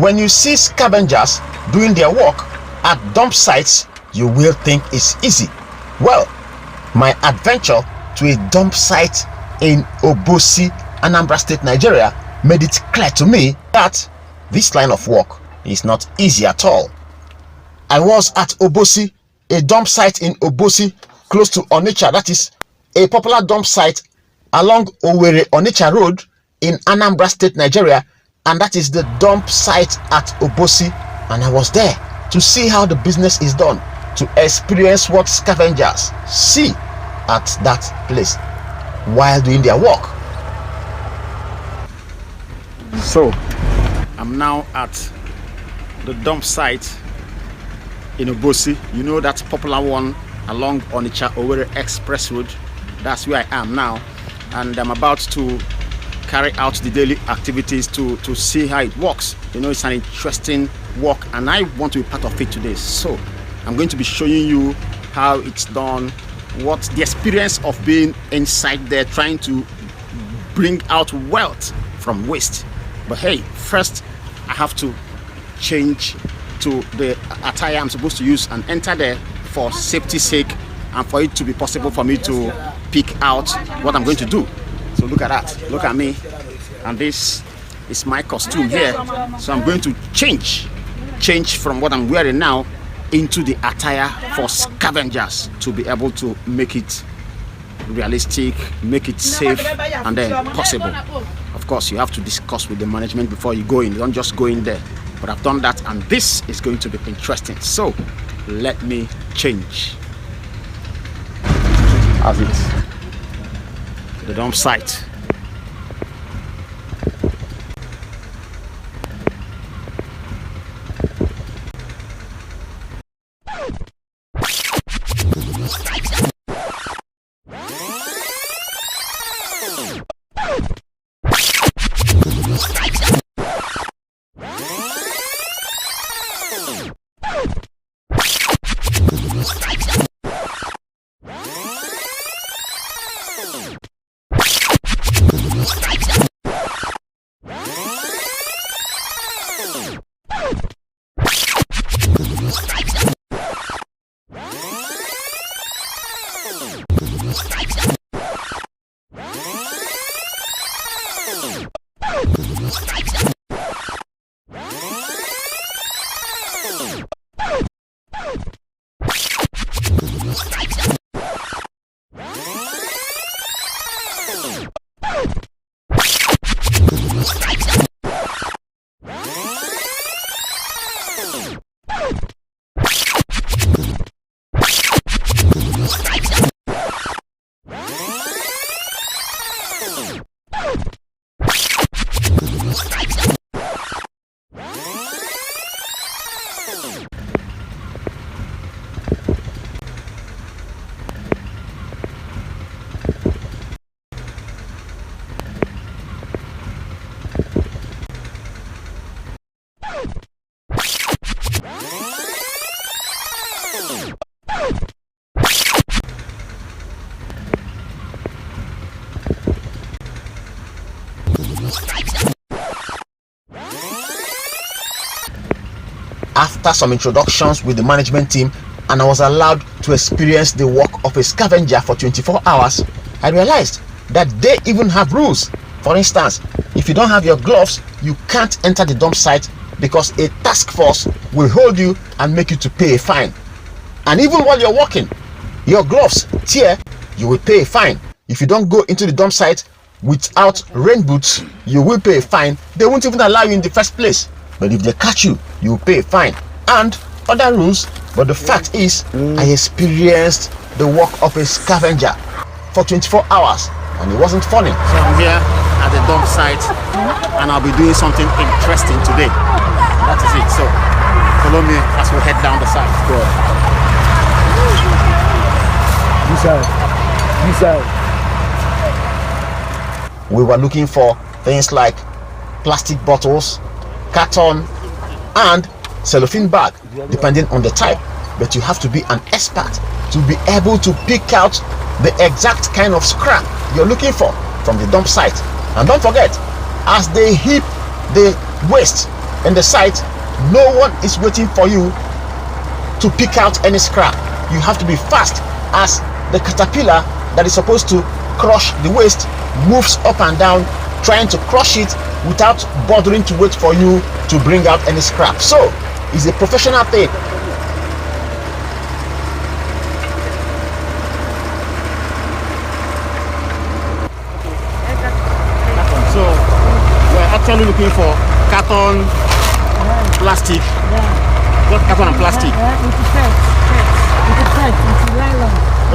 When you see scavengers doing their work at dump sites, you will think it's easy. Well, my adventure to a dump site in Obosi, Anambra State, Nigeria made it clear to me that this line of work is not easy at all. I was at Obosi, a dump site in Obosi close to Onitsha. That is a popular dump site along Owerri Onitsha Road in Anambra State, Nigeria, and that is the dump site at Obosi. And I was there to see how the business is done, to experience what scavengers see at that place while doing their work. So I'm now at the dump site in Obosi. You know that popular one along Onitsha Owerri Express Road. That's where I am now, and I'm about to carry out the daily activities to see how it works. You know, it's an interesting work and I want to be part of it today. So I'm going to be showing you how it's done, what the experience of being inside there, trying to bring out wealth from waste. But hey, first I have to change to the attire I'm supposed to use and enter there for safety's sake and for it to be possible for me to pick out what I'm going to do. So look at that, look at me, and this is my costume here. So I'm going to change from what I'm wearing now into the attire for scavengers to be able to make it realistic, make it safe, and then possible. Of course, you have to discuss with the management before you go in. You don't just go in there. But I've done that, and this is going to be interesting. So let me change. As it, the dump site. After some introductions with the management team, and I was allowed to experience the work of a scavenger for 24 hours, I realized that they even have rules. For instance, if you don't have your gloves, you can't enter the dump site because a task force will hold you and make you to pay a fine. And even while you're walking, your gloves tear, you will pay a fine. If you don't go into the dump site without rain boots, you will pay a fine. They won't even allow you in the first place. But if they catch you, you will pay a fine. And other rules. But the fact is, I experienced the work of a scavenger for 24 hours and it wasn't funny. So I'm here at the dump site and I'll be doing something interesting today. That is it. So follow me as we head down the site. Go on. We were looking for things like plastic bottles, carton, and cellophane bag, depending on the type. But you have to be an expert to be able to pick out the exact kind of scrap you're looking for from the dump site. And don't forget, as they heap the waste in the site, no one is waiting for you to pick out any scrap. You have to be fast, as the caterpillar that is supposed to crush the waste moves up and down, trying to crush it without bothering to wait for you to bring out any scrap. So it's a professional thing. So we're actually looking for carton, plastic. What carton and plastic?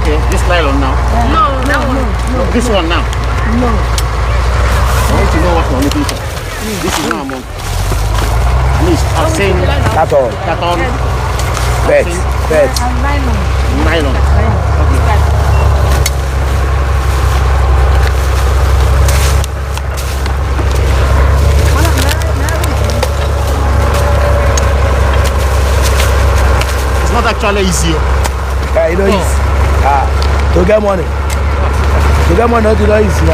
Okay, this nylon now. No. This one now. No. I want to know what we're looking for. This is not amount. At least I've seen carton, bed, nylon. Okay. It's not actually easy. You know, it's to get money. To get money, not easy.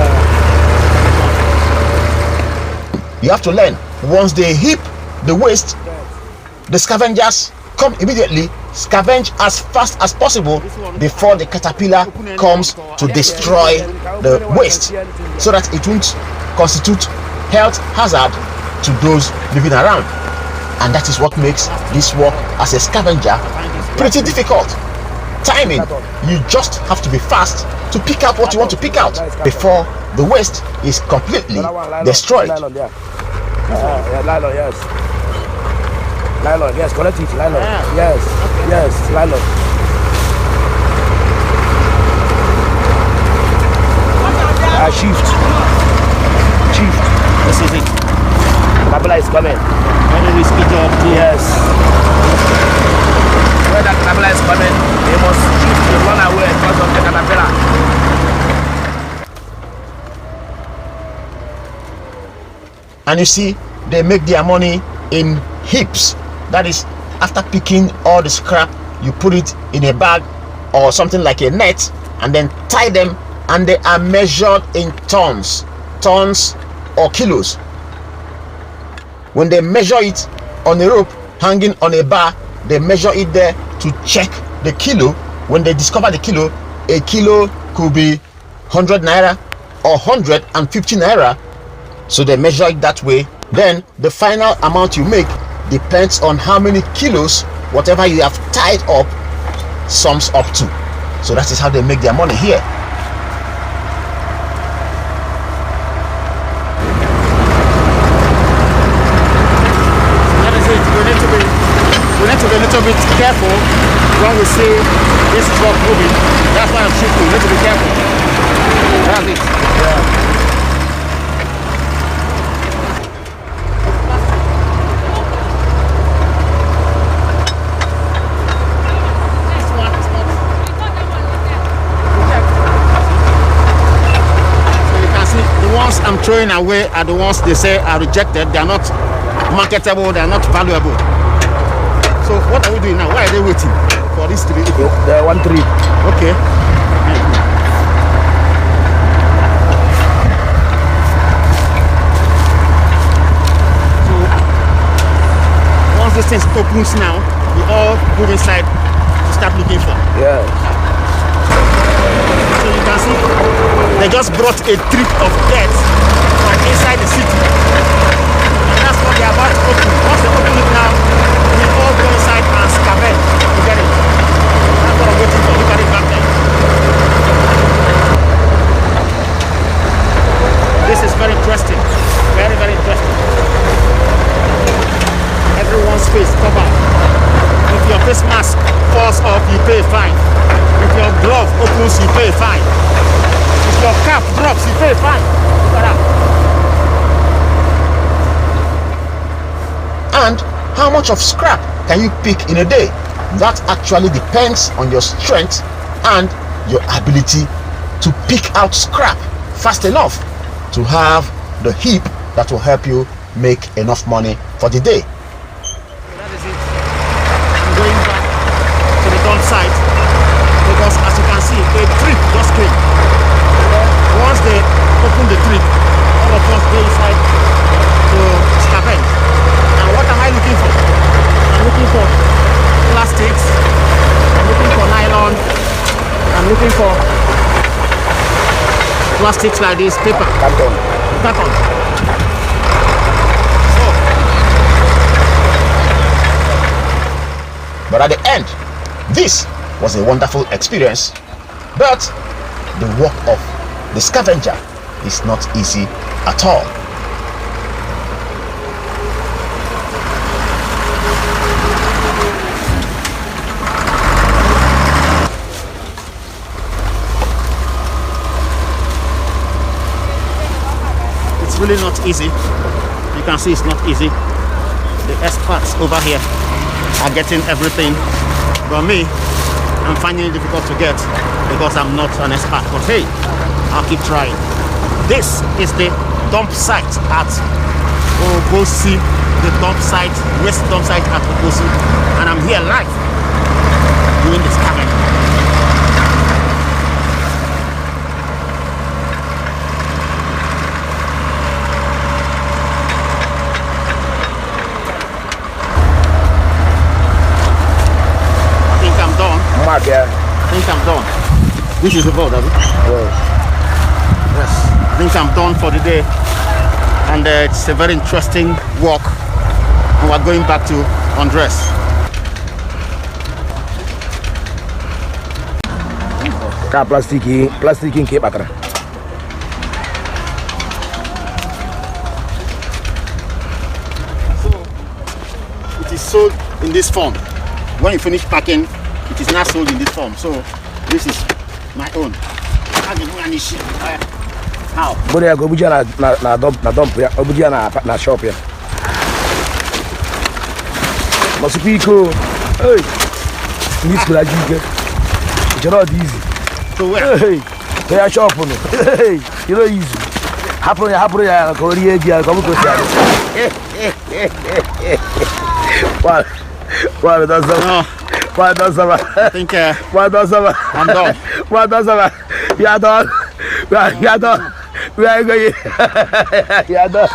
You have to learn. Once they heap the waste, the scavengers come immediately, scavenge as fast as possible before the caterpillar comes to destroy the waste, so that it won't constitute health hazard to those living around. And that is what makes this work as a scavenger pretty difficult. Timing, you just have to be fast to pick out what you want to pick out before the waste is completely destroyed. Nylon, yes. Nylon, yes, collect it, nylon. Yes, nylon. Shift. This is it. Caterpillar is coming. Very risky job too. Yes. When that caterpillar is coming, they must shift to run away because of the caterpillar. And you see, they make their money in heaps. That is, after picking all the scrap, you put it in a bag or something like a net and then tie them, and they are measured in tons or kilos. When they measure it on a rope hanging on a bar, they measure it there to check the kilo. When they discover the kilo, a kilo could be 100 naira or 150 naira. So they measure it that way. Then the final amount you make depends on how many kilos whatever you have tied up sums up to. So that is how they make their money here. That is it. We need to be a little bit careful when we see this truck moving. That's why I'm shifting. We need to be careful. That's it. Yeah. I'm throwing away are the ones they say are rejected. They are not marketable, they are not valuable. So what are we doing now? Why are they waiting for this tree? The 1 tree. Okay. So once this thing opens now, we all move inside to start looking for. Yeah. So you can see they just brought a trip of death from inside the city, and that's what they are about to open. Once they open it now, we all go inside and scavenge to get it. That's what I'm waiting for. Look at it back there. This is very interesting. Very, very interesting. Everyone's face covered. If your face mask falls off, you pay a fine. If your glove opens, you pay a fine. If your cap drops, you pay a fine. Look at that. And how much of scrap can you pick in a day? That actually depends on your strength and your ability to pick out scrap fast enough to have the heap that will help you make enough money for the day. That is it. I'm going back to the dump site because, as you can see, a trip just came. Once they open the trip, all of us go inside to scavenge. And what plastics like this, paper, Carton. carton. But at the end, this was a wonderful experience. But the work of the scavenger is not easy at all. It's really not easy. You can see it's not easy. The experts over here are getting everything, but me, I'm finding it difficult to get because I'm not an expert. But hey, I'll keep trying. This is the dump site at Obosi, the dump site, waste dump site at Obosi, and I'm here live doing this scavenging. Yeah. I think I'm done. This is the boat, Abby. Yes. I think I'm done for the day. And it's a very interesting walk. And we're going back to undress. Plastic in Cape Atra. So it is sold in this form. When you finish packing, it is not sold in this form. So this is my own. How? But I go na dump ya, obuja na shop ya. Masupiko. Hey. This could you it's not easy. So where? Hey. They are shop no. Hey. You know easy. Happen ya ko ri eji ko ko si. Well, that's no. I think I'm done. You're done. We are going. You're done.